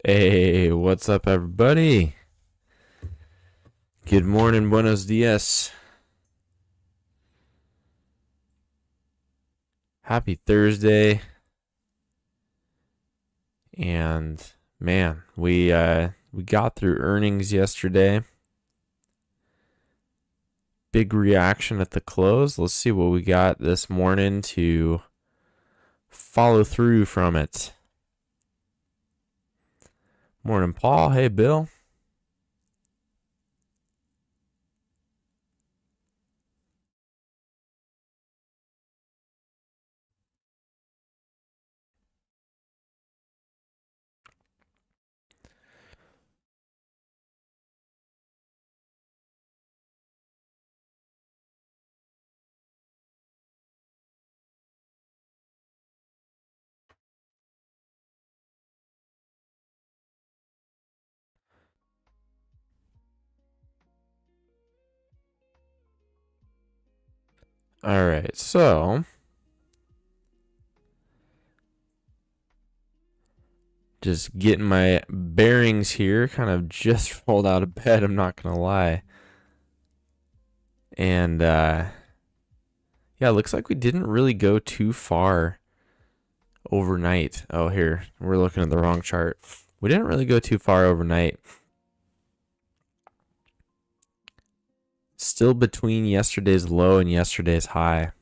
Hey, what's up, everybody? Good morning, buenos dias. Happy Thursday. And man, we got through earnings yesterday. Big reaction at the close. Let's see what we got this morning to follow through from it. Morning, Paul. Hey, Bill. All right, so just getting my bearings here. Kind of just rolled out of bed, I'm not going to lie. And yeah, it looks like we didn't really go too far overnight. Oh, here, we're looking at the wrong chart. We didn't really go too far overnight. Still between yesterday's low and yesterday's high.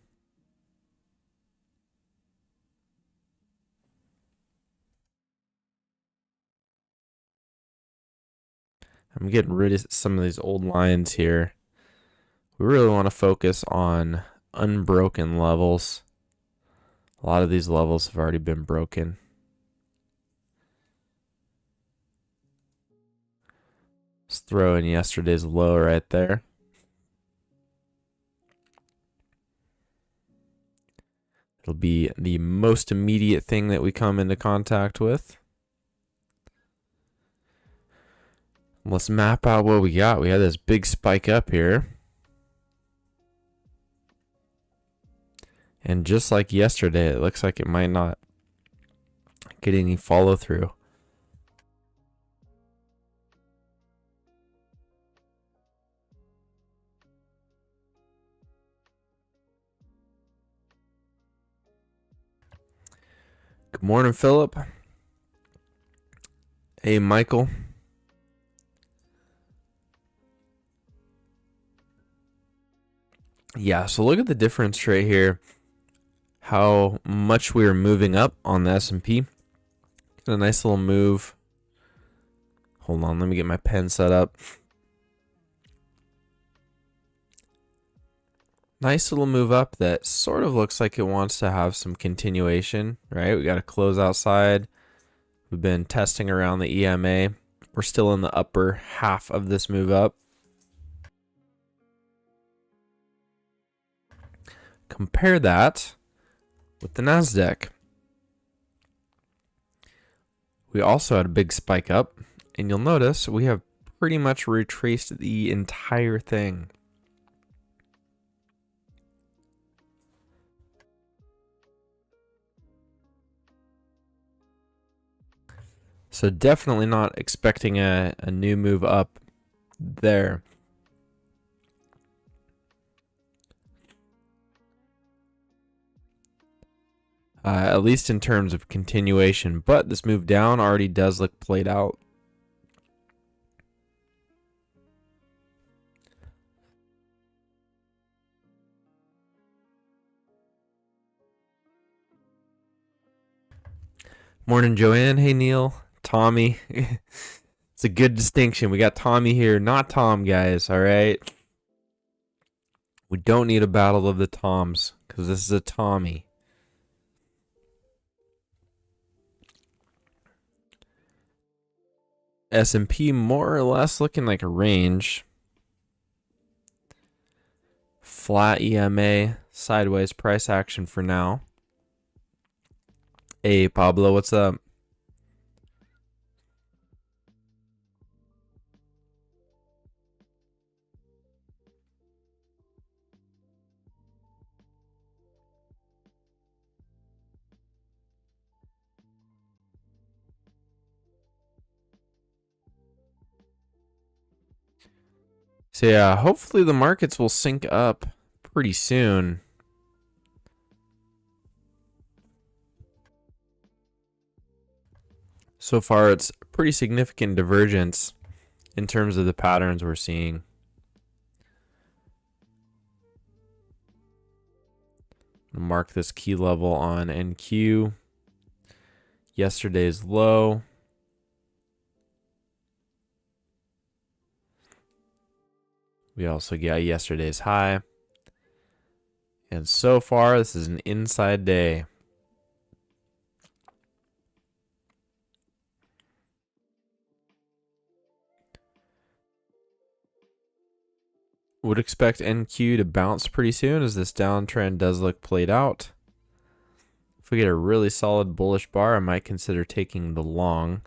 I'm getting rid of some of these old lines here. We really want to focus on unbroken levels. A lot of these levels have already been broken. Let's throw in yesterday's low right there. It'll be the most immediate thing that we come into contact with. Let's map out what we got. We had this big spike up here. And just like yesterday, it looks like it might not get any follow through. Good morning, Philip. Hey, Michael. Yeah, so look at the difference right here. How much we are moving up on the S&P. Got a nice little move. Hold on, let me get my pen set up. Nice little move up that sort of looks like it wants to have some continuation, right? We got a close outside. We've been testing around the EMA. We're still in the upper half of this move up. Compare that with the Nasdaq. We also had a big spike up, and you'll notice we have pretty much retraced the entire thing. So definitely not expecting a new move up there. At least in terms of continuation, but this move down already does look played out. Morning, Joanne. Hey, Neil. Tommy. It's a good distinction. We got Tommy here, not Tom, guys, all right? We don't need a battle of the Toms, because this is a Tommy. S&P more or less looking like a range. Flat EMA, sideways price action for now. Hey, Pablo, what's up? So yeah, hopefully the markets will sync up pretty soon. So far, it's a pretty significant divergence in terms of the patterns we're seeing. Mark this key level on NQ. Yesterday's low. We also got yesterday's high. And so far, this is an inside day. Would expect NQ to bounce pretty soon as this downtrend does look played out. If we get a really solid bullish bar, I might consider taking the long.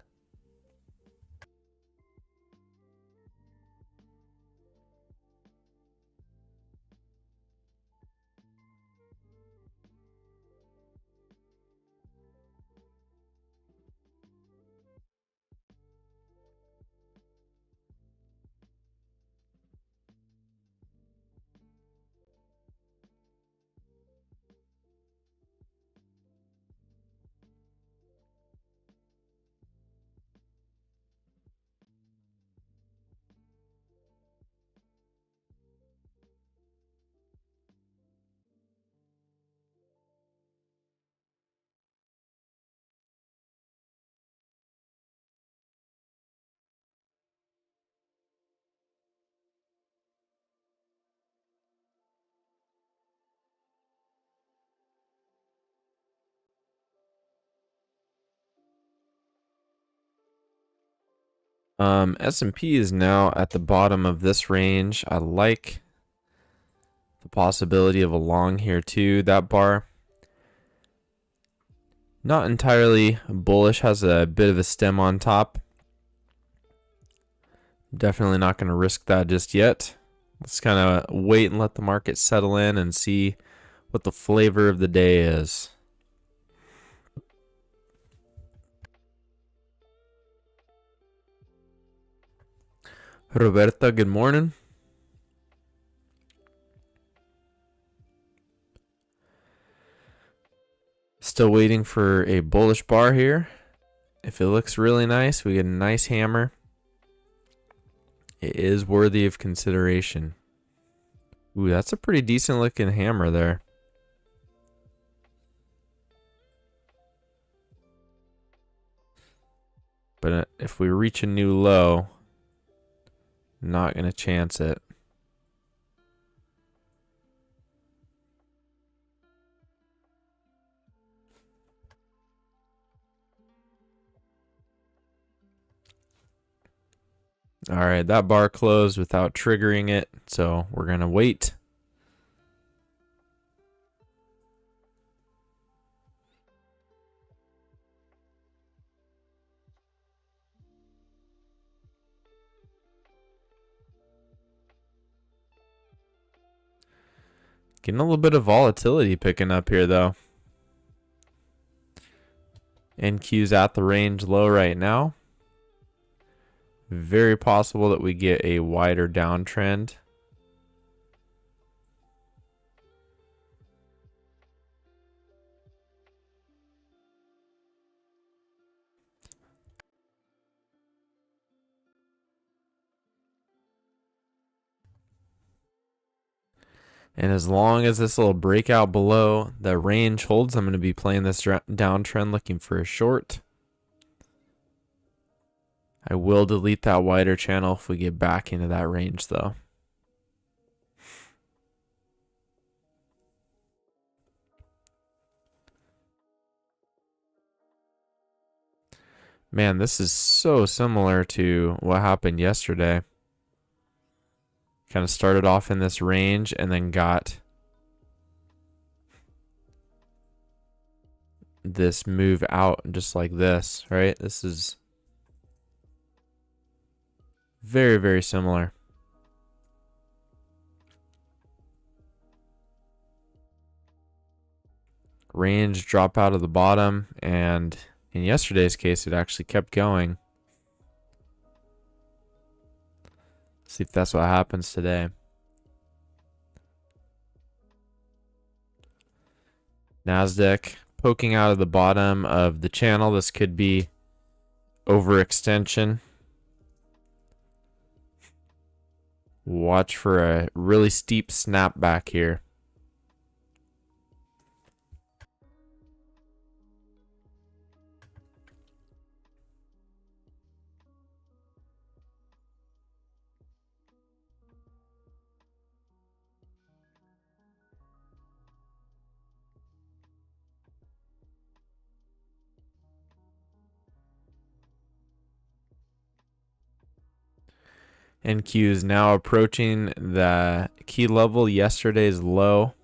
S&P is now at the bottom of this range. I like the possibility of a long here too. That bar, not entirely bullish, has a bit of a stem on top. Definitely not going to risk that just yet. Let's kind of wait and let the market settle in and see what the flavor of the day is. Roberta, good morning. Still waiting for a bullish bar here. If it looks really nice, we get a nice hammer. It is worthy of consideration. Ooh, that's a pretty decent looking hammer there. But if we reach a new low, not going to chance it. All right, that bar closed without triggering it, so we're going to wait. Getting a little bit of volatility picking up here, though. NQ's at the range low right now. Very possible that we get a wider downtrend. And as long as this little breakout below the range holds, I'm going to be playing this downtrend looking for a short. I will delete that wider channel if we get back into that range, though. Man, this is so similar to what happened yesterday. Kind of started off in this range and then got this move out just like this, right? This is very, very similar. Range drop out of the bottom, and in yesterday's case, it actually kept going. See if that's what happens today. Nasdaq poking out of the bottom of the channel. This could be overextension. Watch for a really steep snapback here. NQ is now approaching the key level, yesterday's low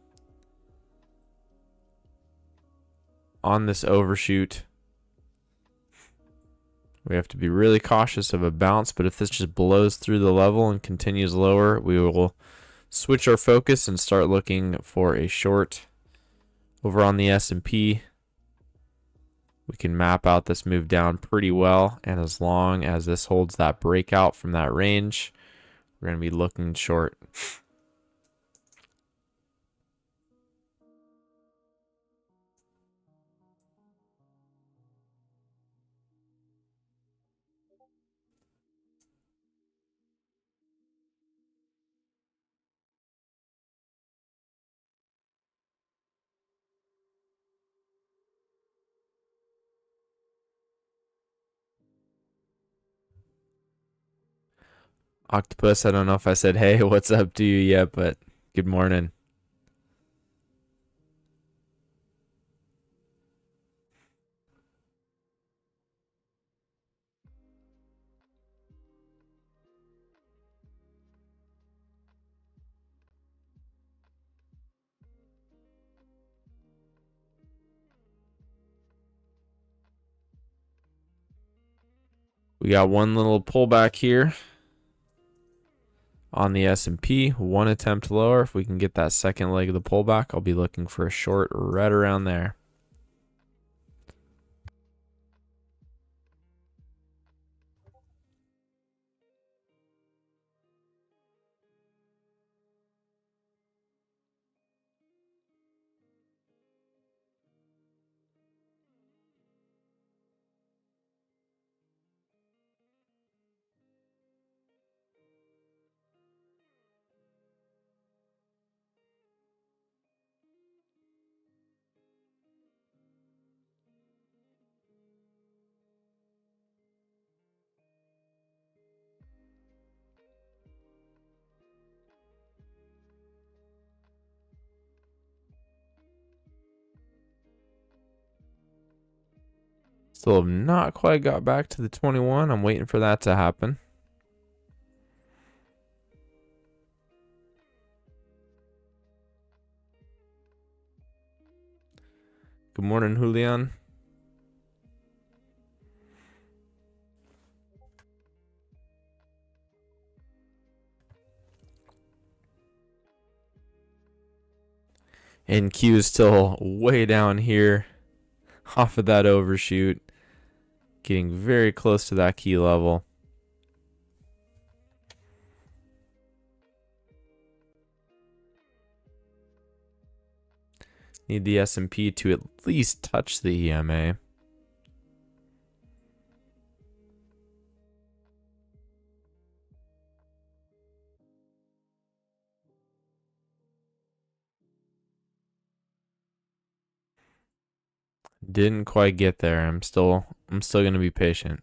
on this overshoot. We have to be really cautious of a bounce, but if this just blows through the level and continues lower, we will switch our focus and start looking for a short. Over on the S&P, we can map out this move down pretty well, and as long as this holds that breakout from that range, we're going to be looking short. Octopus, I don't know if I said, hey, what's up to you yet, but good morning. We got one little pullback here on the S&P, one attempt lower. If we can get that second leg of the pullback, I'll be looking for a short right around there. Still have not quite got back to the 21. I'm waiting for that to happen. Good morning, Julian. NQ is still way down here off of that overshoot. Getting very close to that key level. Need the S&P to at least touch the EMA. Didn't quite get there. I'm still going to be patient.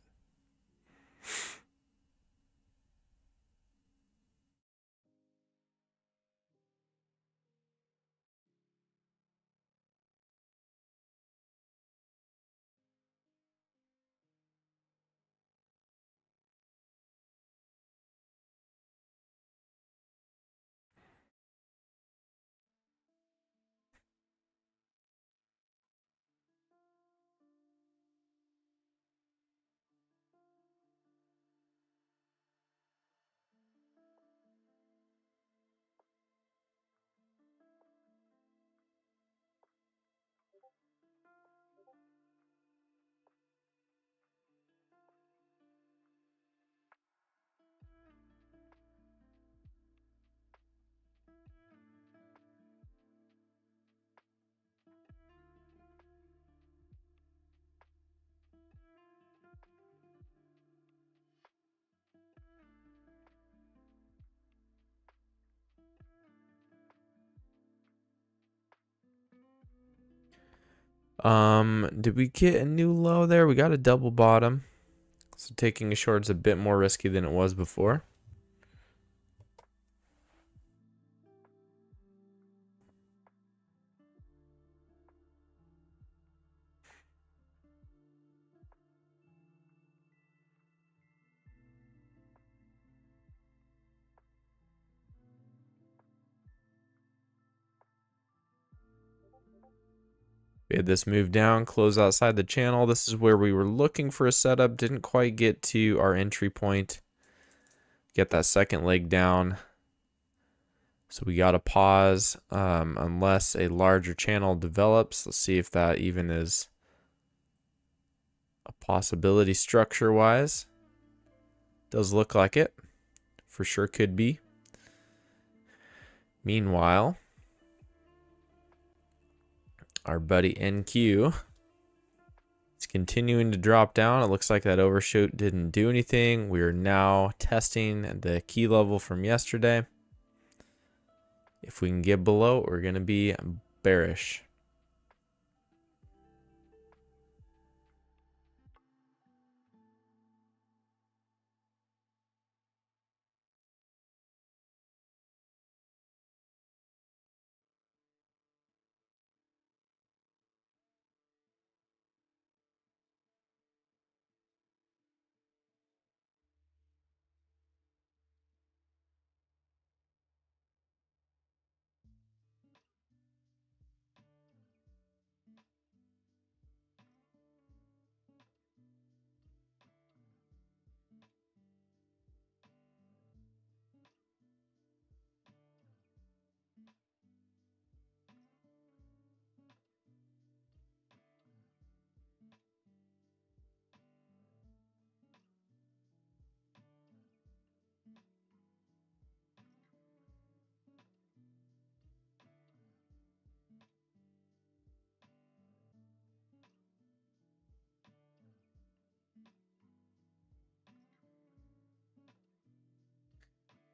Did we get a new low there? We got a double bottom. So taking a short is a bit more risky than it was before. We had this move down, close outside the channel. This is where we were looking for a setup. Didn't quite get to our entry point. Get that second leg down. So we got to pause unless a larger channel develops. Let's see if that even is a possibility structure-wise. Does look like it. For sure could be. Meanwhile, our buddy NQ is continuing to drop down. It looks like that overshoot didn't do anything. We are now testing the key level from yesterday. If we can get below, we're going to be bearish.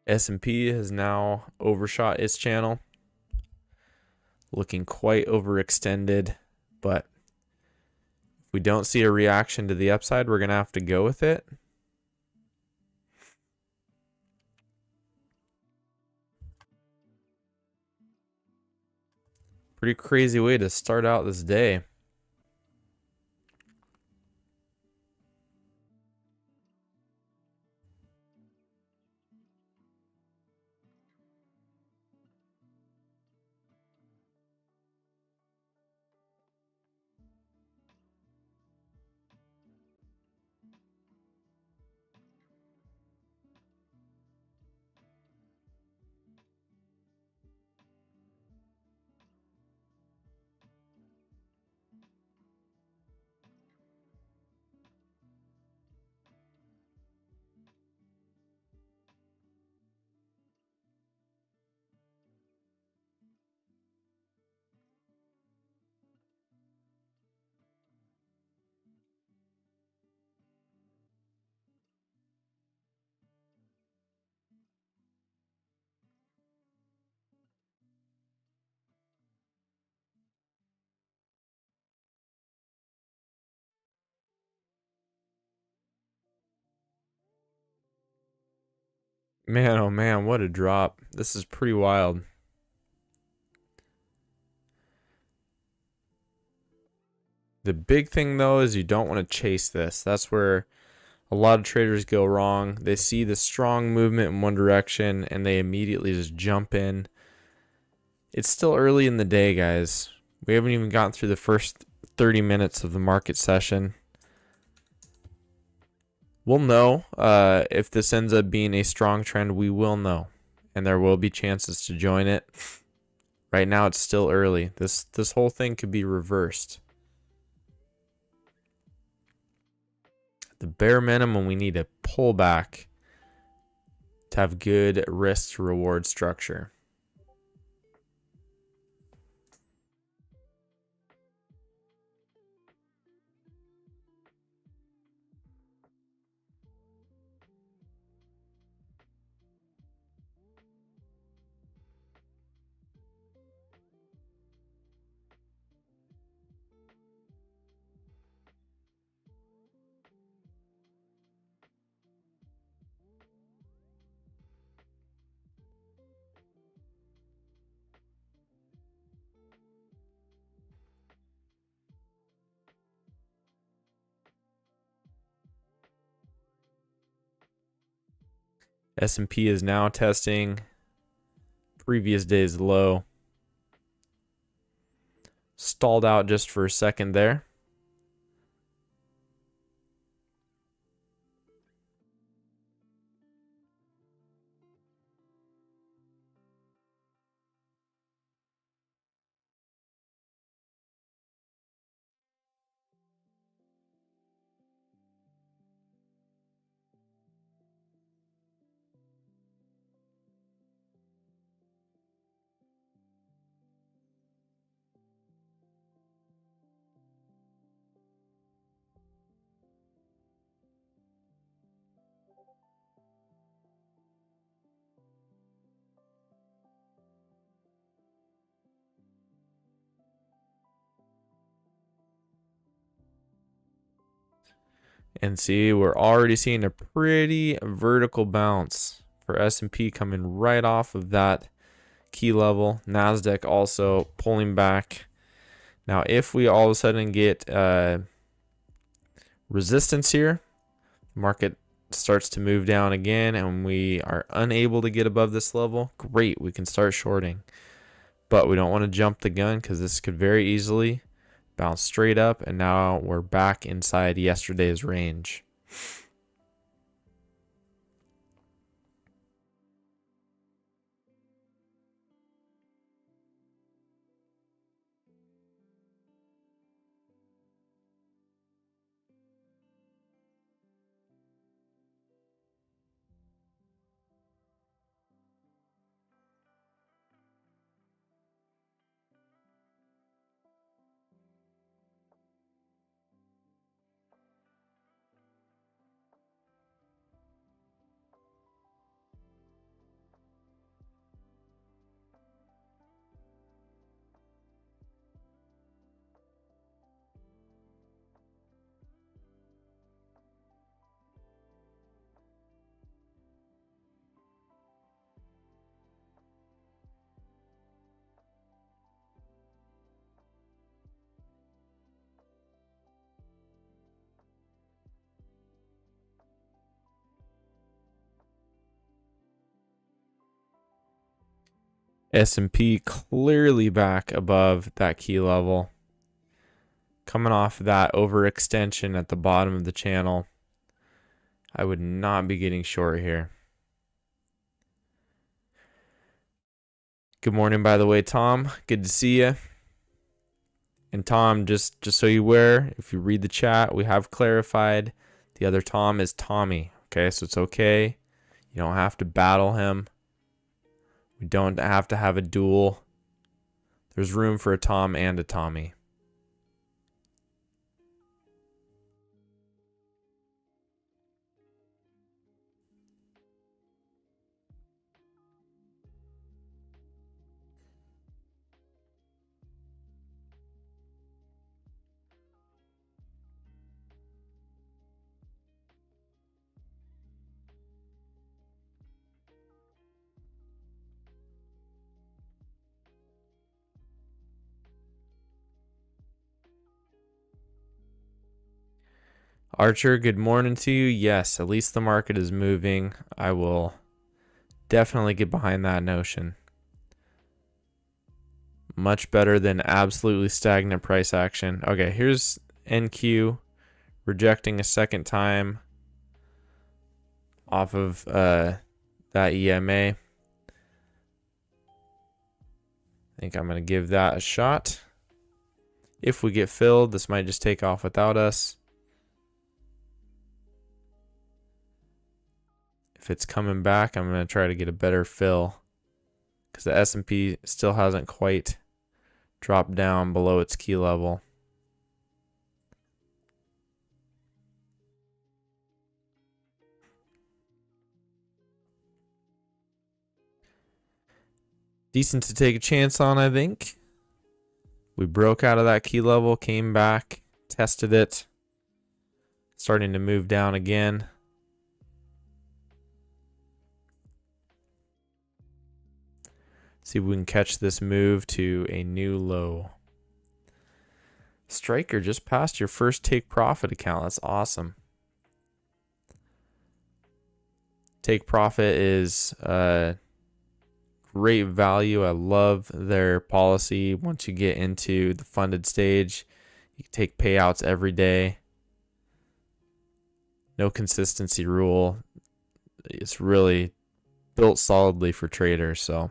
S&P has now overshot its channel. Looking quite overextended, but if we don't see a reaction to the upside, we're going to have to go with it. Pretty crazy way to start out this day. Man, oh man, what a drop. This is pretty wild. The big thing though is you don't want to chase this. That's where a lot of traders go wrong. They see the strong movement in one direction and they immediately just jump in. It's still early in the day, guys. We haven't even gotten through the first 30 minutes of the market session. We'll know if this ends up being a strong trend. We will know, and there will be chances to join it. Right now, it's still early. This whole thing could be reversed. At the bare minimum, we need a pullback to have good risk to reward structure. S&P is now testing previous day's low. Stalled out just for a second there. And see, we're already seeing a pretty vertical bounce for S&P coming right off of that key level. Nasdaq also pulling back. Now, if we all of a sudden get resistance here, the market starts to move down again and we are unable to get above this level, great, we can start shorting. But we don't want to jump the gun because this could very easily bounce straight up, and now we're back inside yesterday's range. S&P clearly back above that key level. Coming off that overextension at the bottom of the channel. I would not be getting short here. Good morning, by the way, Tom. Good to see you. And Tom, just so you're aware, if you read the chat, we have clarified the other Tom is Tommy. Okay, so it's okay. You don't have to battle him. We don't have to have a duel. There's room for a Tom and a Tommy. Archer, good morning to you. Yes, at least the market is moving. I will definitely get behind that notion. Much better than absolutely stagnant price action. Okay, here's NQ rejecting a second time off of that EMA. I think I'm going to give that a shot. If we get filled, this might just take off without us. If it's coming back, I'm going to try to get a better fill because the S&P still hasn't quite dropped down below its key level. Decent to take a chance on, I think. We broke out of that key level, came back, tested it, starting to move down again. See if we can catch this move to a new low. Striker, just passed your first take profit account. That's awesome. Take profit is great value. I love their policy. Once you get into the funded stage, you take payouts every day. No consistency rule. It's really built solidly for traders. So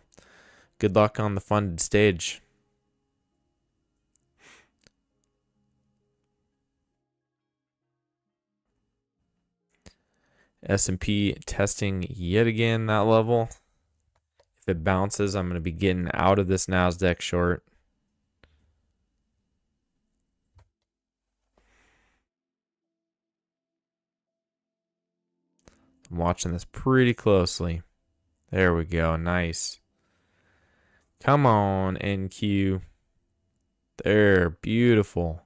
good luck on the funded stage. S&P testing yet again that level. If it bounces, I'm going to be getting out of this Nasdaq short. I'm watching this pretty closely. There we go. Nice. Come on, NQ. There. Beautiful.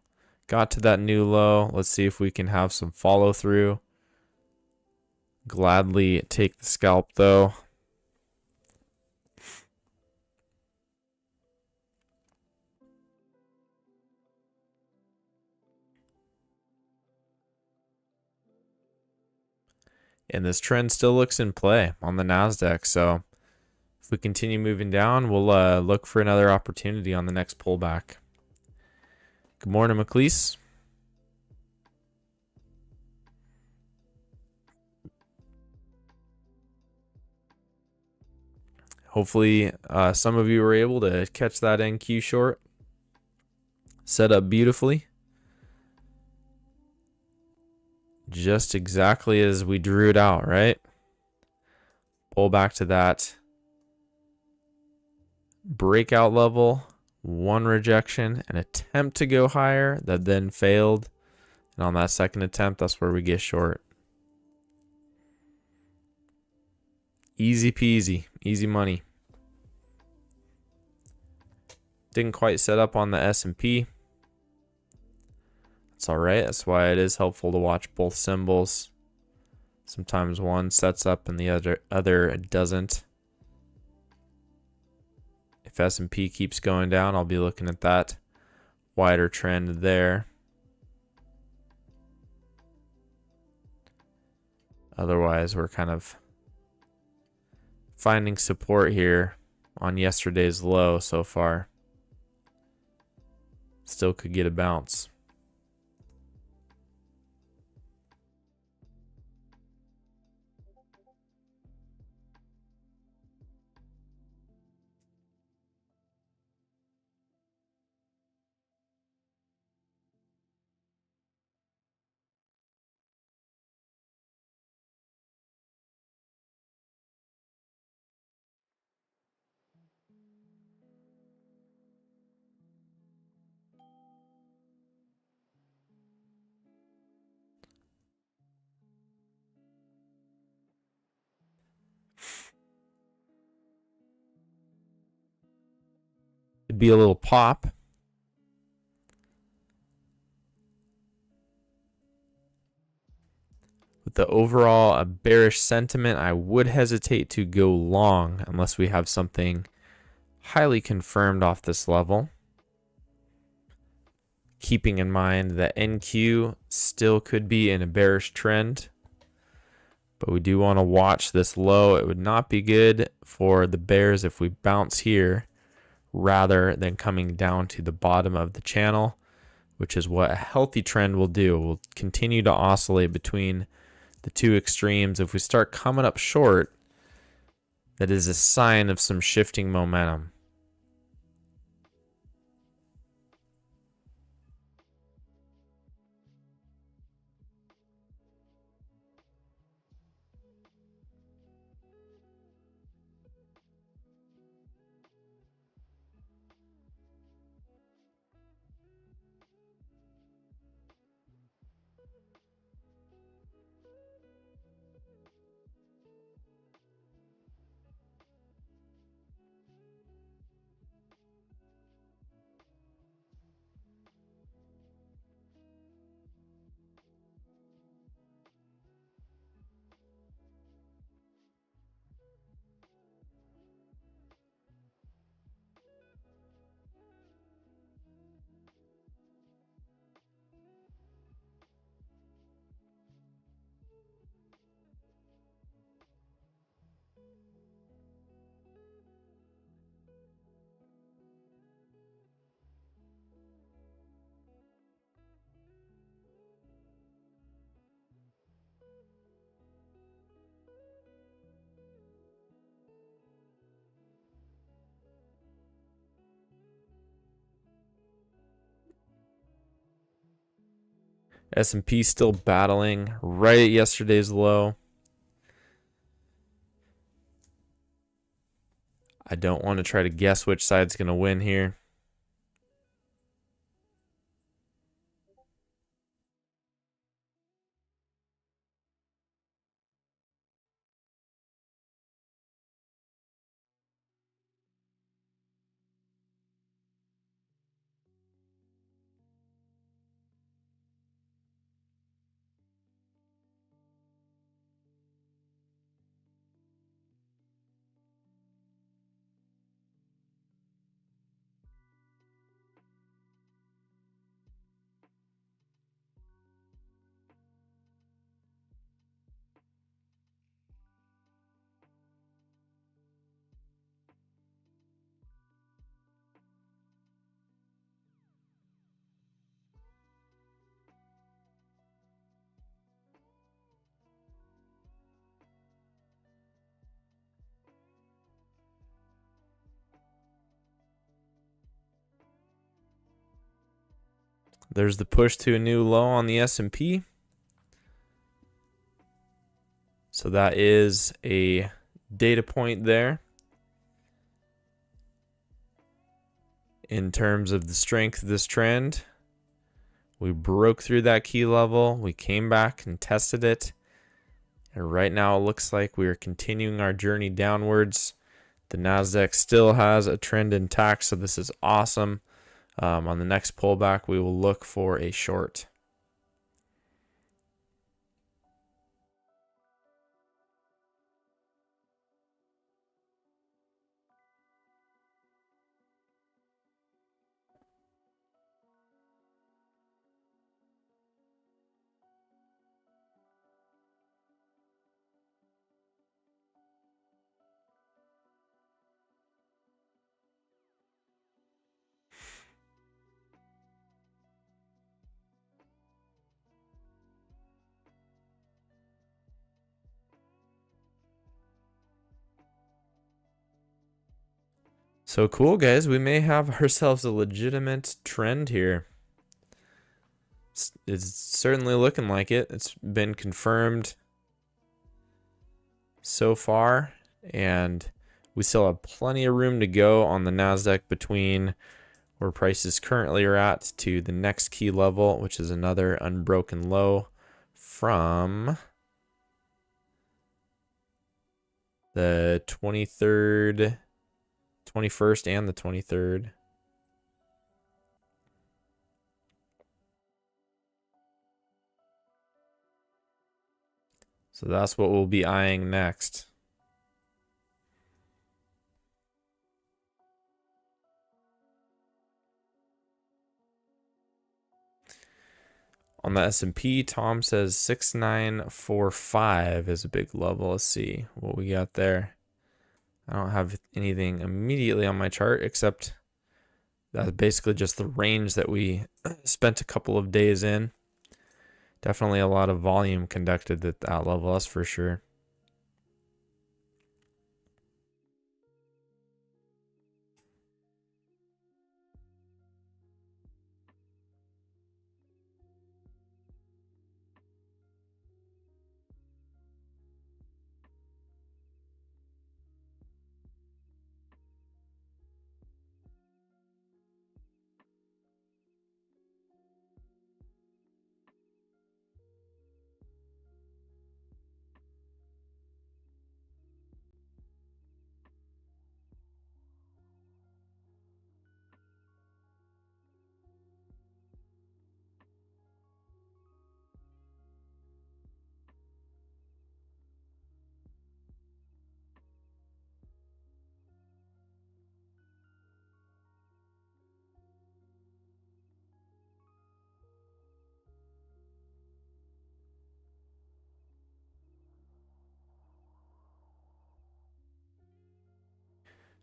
Got to that new low. Let's see if we can have some follow through. Gladly take the scalp though. And this trend still looks in play on the Nasdaq. So if we continue moving down, we'll look for another opportunity on the next pullback. Good morning, McLeese. Hopefully some of you were able to catch that NQ short. Set up beautifully. Just exactly as we drew it out, right? Pull back to that breakout level. One rejection, an attempt to go higher that then failed. And on that second attempt, that's where we get short. Easy peasy, easy money. Didn't quite set up on the S&P. It's all right. That's why it is helpful to watch both symbols. Sometimes one sets up and the other doesn't. If S&P keeps going down, I'll be looking at that wider trend there. Otherwise, we're kind of finding support here on yesterday's low so far. Still could get a bounce. It'd be a little pop. With the overall bearish sentiment, I would hesitate to go long unless we have something highly confirmed off this level. Keeping in mind that NQ still could be in a bearish trend, but we do want to watch this low. It would not be good for the bears if we bounce here rather than coming down to the bottom of the channel, which is what a healthy trend will do. We'll continue to oscillate between the two extremes. If we start coming up short, that is a sign of some shifting momentum. S&P still battling right at yesterday's low. I don't want to try to guess which side's going to win here. There's the push to a new low on the S&P. So that is a data point there. In terms of the strength of this trend, we broke through that key level. We came back and tested it. And right now it looks like we are continuing our journey downwards. The Nasdaq still has a trend intact, so this is awesome. On the next pullback, we will look for a short. So cool, guys. We may have ourselves a legitimate trend here. It's certainly looking like it. It's been confirmed so far, and we still have plenty of room to go on the Nasdaq between where prices currently are at to the next key level, which is another unbroken low from the 23rd, 21st, and the 23rd. So that's what we'll be eyeing next. On the S&P, Tom says 6945 is a big level. Let's see what we got there. I don't have anything immediately on my chart except that's basically just the range that we spent a couple of days in. Definitely a lot of volume conducted at that level, that's for sure.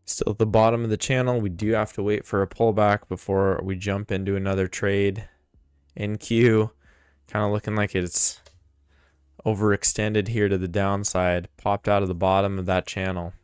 Still at the bottom of the channel, we do have to wait for a pullback before we jump into another trade. NQ, kind of looking like it's overextended here to the downside, popped out of the bottom of that channel.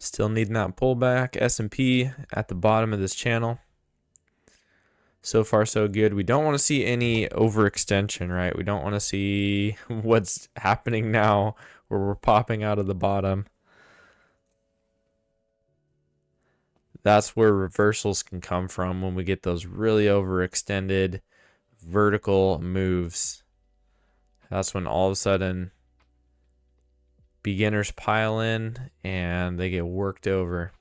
Still needing that pullback. S&P at the bottom of this channel. So far, so good. We don't want to see any overextension, right? We don't want to see what's happening now where we're popping out of the bottom. That's where reversals can come from when we get those really overextended vertical moves. That's when all of a sudden beginners pile in and they get worked over.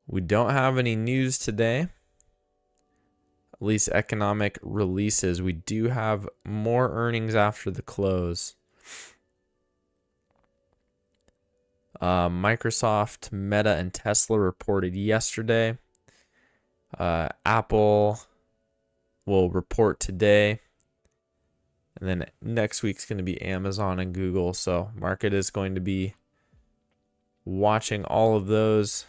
We don't have any news today, at least economic releases. We do have more earnings after the close. Microsoft, Meta, and Tesla reported yesterday. Apple will report today. And then next week's going to be Amazon and Google. So market is going to be watching all of those.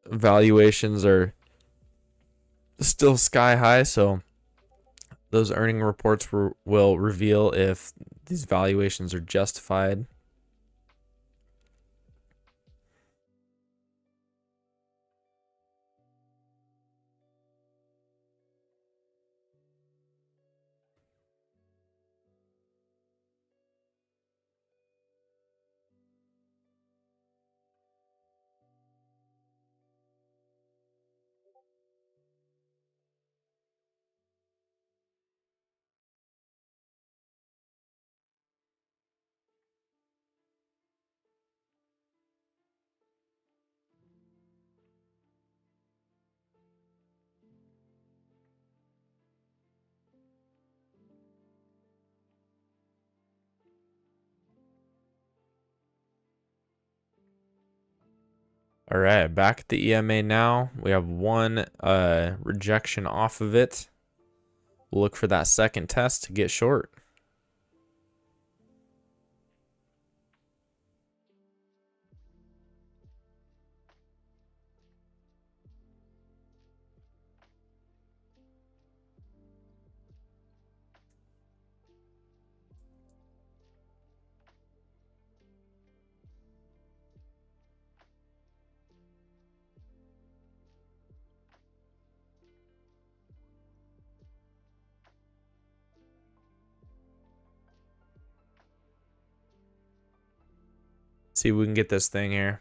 Valuations are still sky high, so those earning reports will reveal if these valuations are justified. All right, back at the EMA now. We have one rejection off of it. We'll look for that second test to get short. See if we can get this thing here.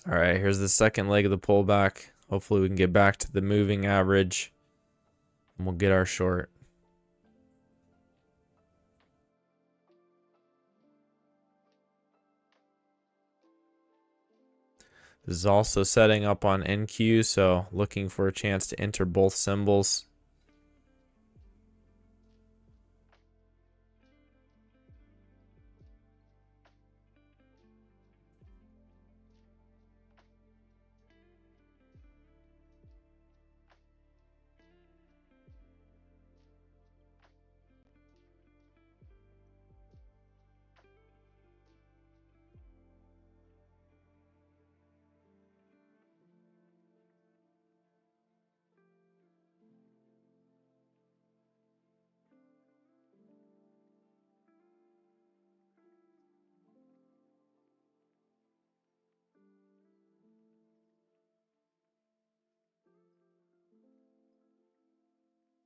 All right, here's the second leg of the pullback. Hopefully we can get back to the moving average and we'll get our short. This is also setting up on NQ, so looking for a chance to enter both symbols.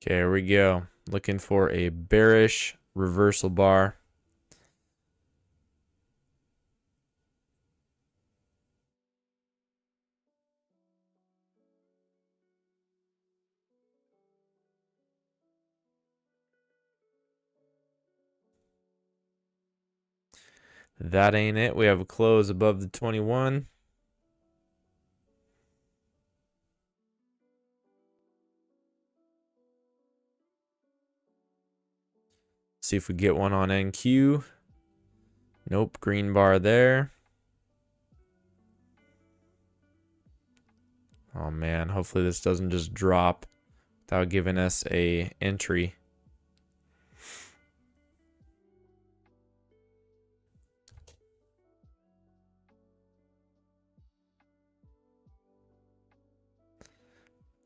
Okay, here we go. Looking for a bearish reversal bar. That ain't it. We have a close above the 21. See if we get one on NQ. Nope, green bar there. Oh man, hopefully this doesn't just drop without giving us a entry.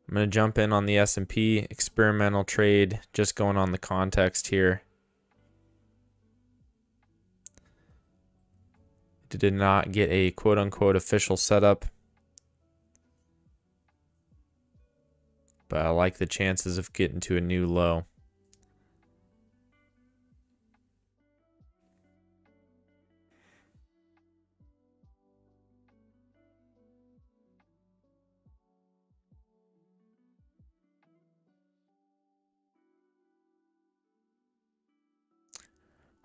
I'm going to jump in on the S&P experimental trade, just going on the context here. Did not get a quote-unquote official setup, but I like the chances of getting to a new low.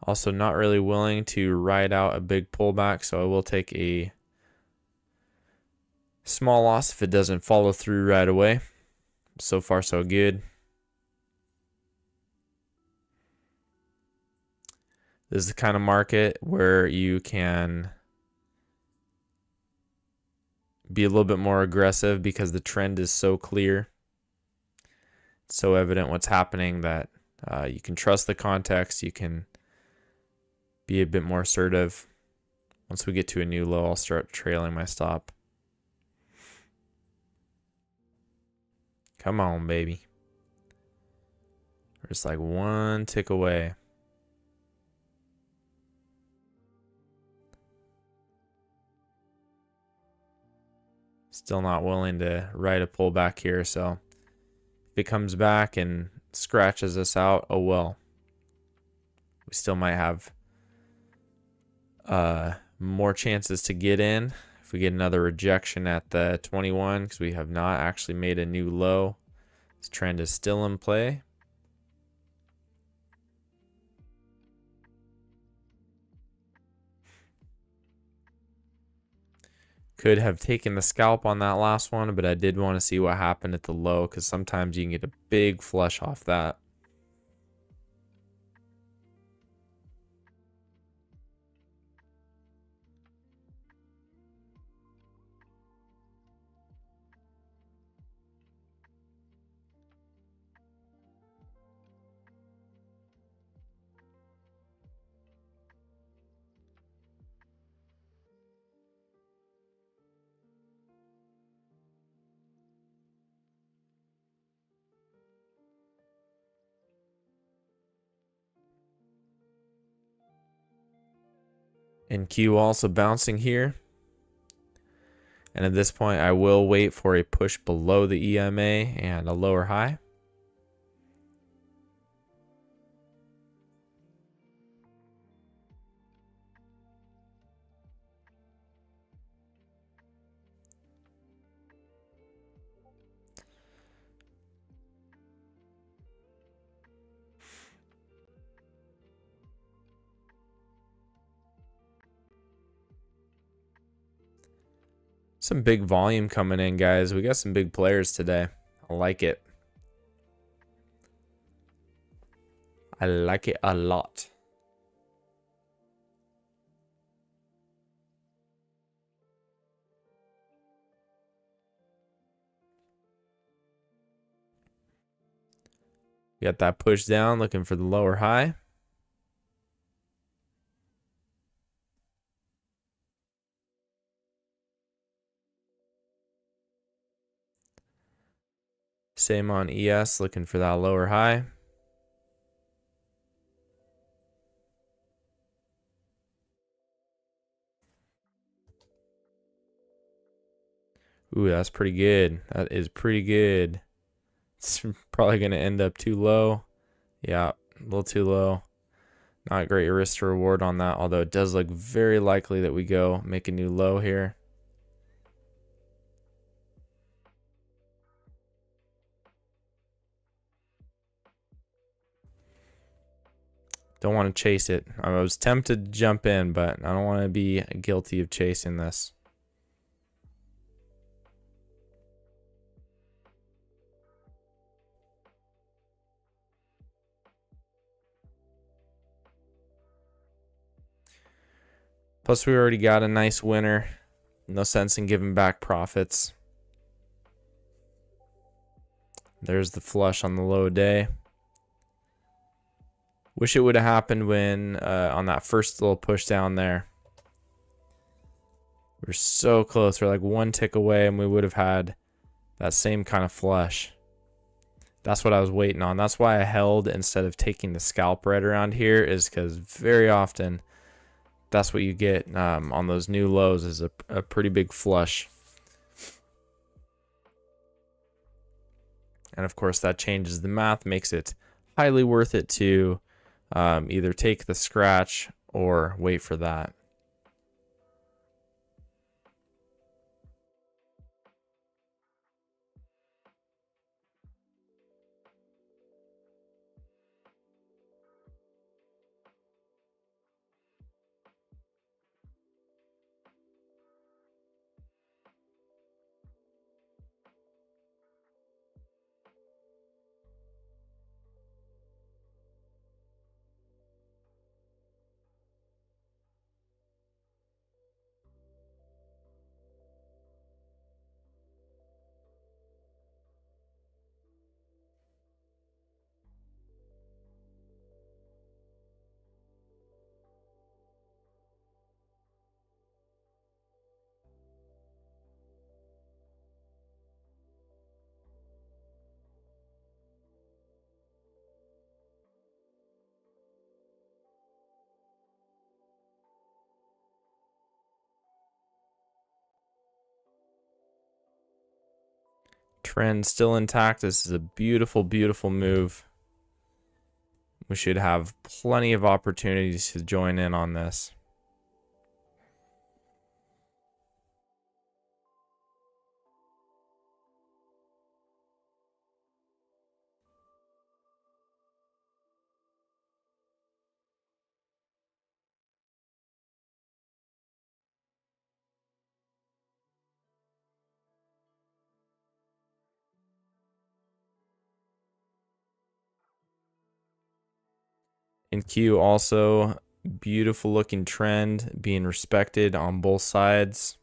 Also not really willing to ride out a big pullback, so I will take a small loss if it doesn't follow through right away. So far, so good. This is the kind of market where you can be a little bit more aggressive because the trend is so clear. It's so evident what's happening that you can trust the context. You can be a bit more assertive. Once we get to a new low, I'll start trailing my stop. Come on, baby. We're just like one tick away. Still not willing to ride a pullback here, so if it comes back and scratches us out, oh well. We still might have more chances to get in if we get another rejection at the 21, because we have not actually made a new low. This trend is still in play. Could have taken the scalp on that last one, but I did want to see what happened at the low, because sometimes you can get a big flush off that. And Q also bouncing here. And at this point, I will wait for a push below the EMA and a lower high. Some big volume coming in, guys. We got some big players today. I like it. I like it a lot. Got that push down, looking for the lower high. Same on ES, looking for that lower high. Ooh, that's pretty good. That is pretty good. It's probably going to end up too low. Yeah, a little too low. Not great risk to reward on that, although it does look very likely that we go make a new low here. Don't want to chase it. I was tempted to jump in, but I don't want to be guilty of chasing this. Plus, we already got a nice winner. No sense in giving back profits. There's the flush on the low day. Wish it would have happened when on that first little push down there. We're so close. We're like one tick away and we would have had that same kind of flush. That's what I was waiting on. That's why I held instead of taking the scalp right around here, is because very often that's what you get on those new lows, is a pretty big flush. And of course that changes the math, makes it highly worth it to either take the scratch or wait for that. Trend still intact. This is a beautiful, beautiful move. We should have plenty of opportunities to join in on this. In Q also, beautiful looking trend, being respected on both sides.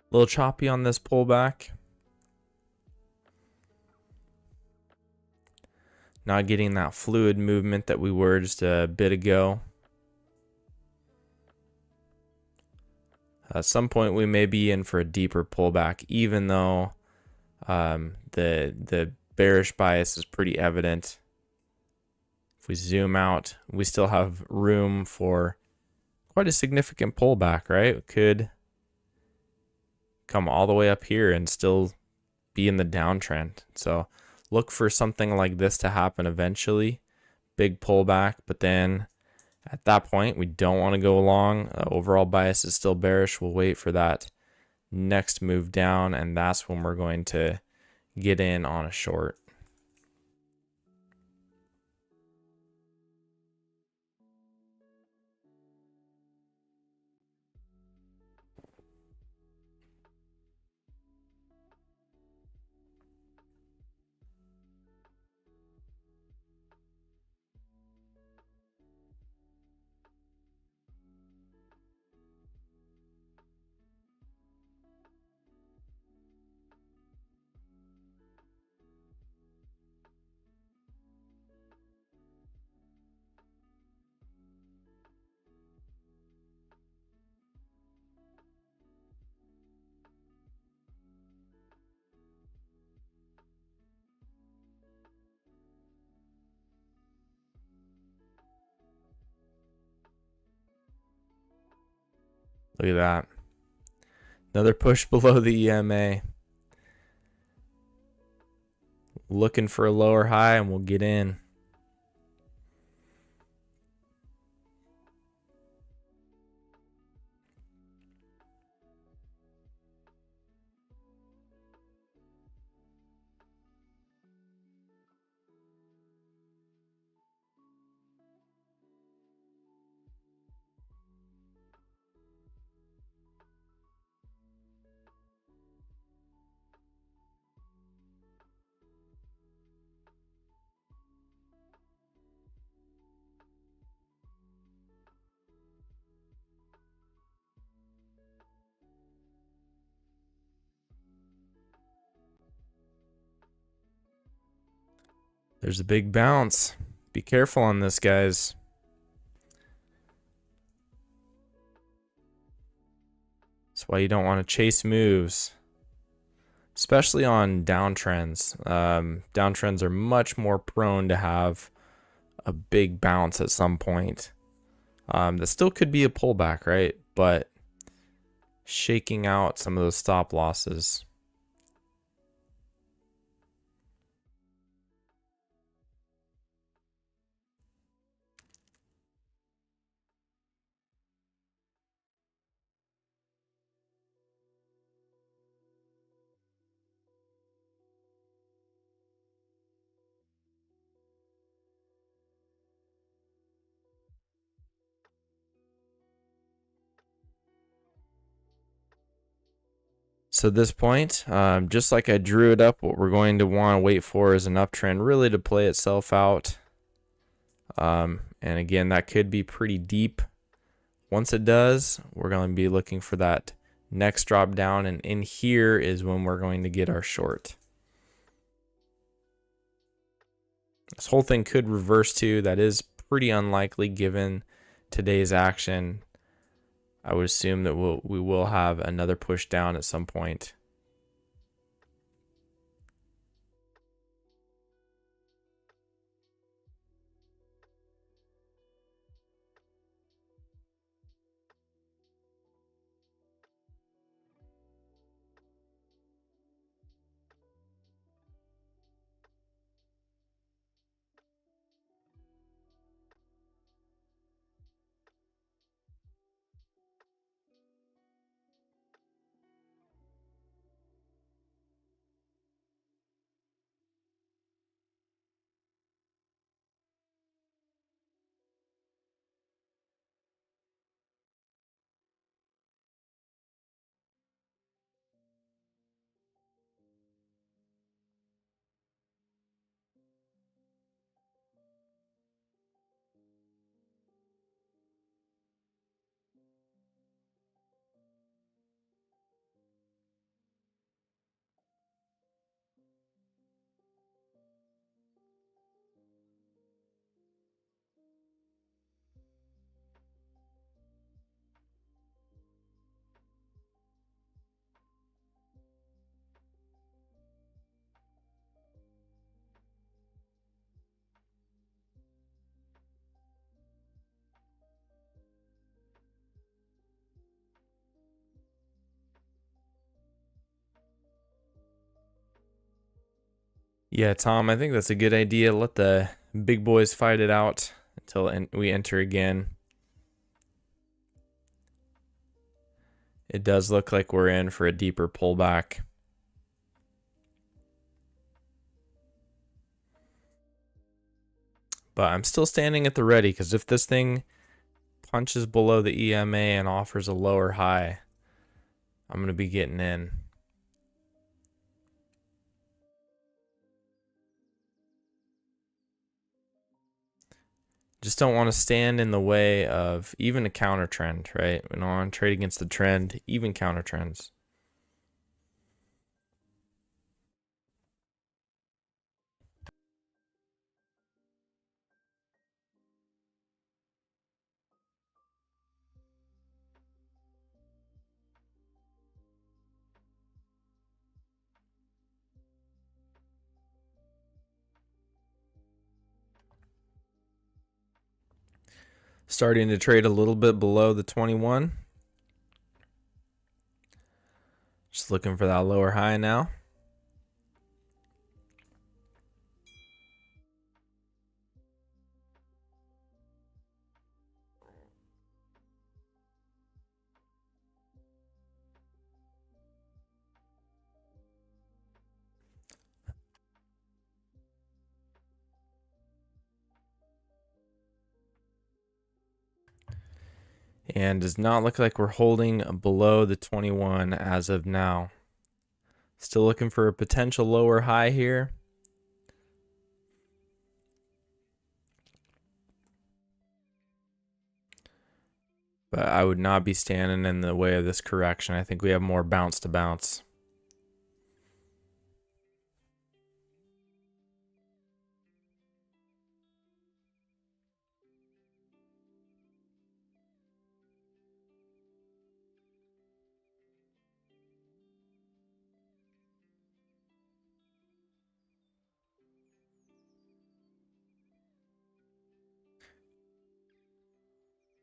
A little choppy on this pullback. Not getting that fluid movement that we were just a bit ago. At some point we may be in for a deeper pullback, even though the bearish bias is pretty evident. If we zoom out, we still have room for quite a significant pullback, right? It could come all the way up here and still be in the downtrend. So look for something like this to happen eventually. Big pullback, but then at that point, we don't want to go long. Overall bias is still bearish. We'll wait for that next move down, and that's when we're going to get in on a short. Look at that. Another push below the EMA. Looking for a lower high, and we'll get in. There's a big bounce. Be careful on this, guys. That's why you don't want to chase moves, especially on downtrends. Downtrends are much more prone to have a big bounce at some point. That still could be a pullback, right? But shaking out some of those stop losses. So at this point, just like I drew it up, what we're going to want to wait for is an uptrend really to play itself out. And again, that could be pretty deep. Once it does, we're going to be looking for that next drop down, and in here is when we're going to get our short. This whole thing could reverse too. That is pretty unlikely given today's action. I would assume that we will have another push down at some point. Yeah, Tom, I think that's a good idea. Let the big boys fight it out until we enter again. It does look like we're in for a deeper pullback. But I'm still standing at the ready, because if this thing punches below the EMA and offers a lower high, I'm going to be getting in. Just don't want to stand in the way of even a counter trend, right? We don't want to trade against the trend, even counter trends. Starting to trade a little bit below the 21. Just looking for that lower high now. And does not look like we're holding below the 21 as of now. Still looking for a potential lower high here. But I would not be standing in the way of this correction. I think we have more bounce to bounce.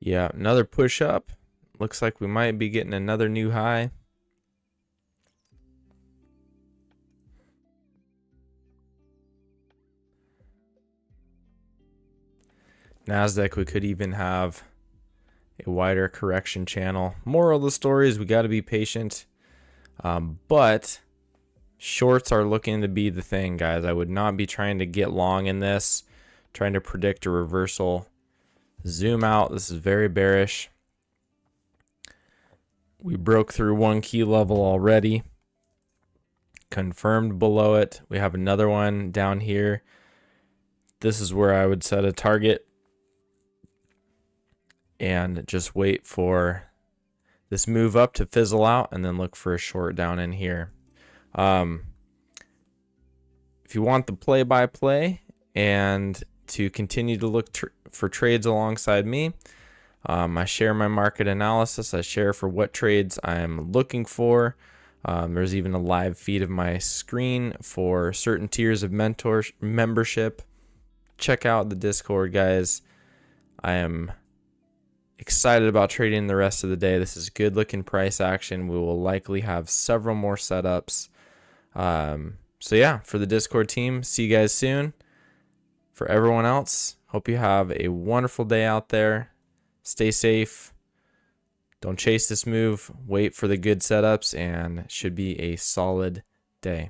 Yeah, another push up. Looks like we might be getting another new high. Nasdaq, we could even have a wider correction channel. Moral of the story is we got to be patient. But shorts are looking to be the thing, guys. I would not be trying to get long in this, trying to predict a reversal. Zoom out. This is very bearish. We broke through one key level already. Confirmed below it. We have another one down here. This is where I would set a target and just wait for this move up to fizzle out and then look for a short down in here. If you want the play-by-play and to continue to look for trades alongside me, I share my market analysis. I share for what trades I'm looking for. There's even a live feed of my screen for certain tiers of membership. Check out the Discord, guys. I am excited about trading the rest of the day. This is good looking price action. We will likely have several more setups. So yeah, for the Discord team, see you guys soon. For everyone else, hope you have a wonderful day out there. Stay safe. Don't chase this move. Wait for the good setups, and it should be a solid day.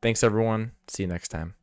Thanks, everyone. See you next time.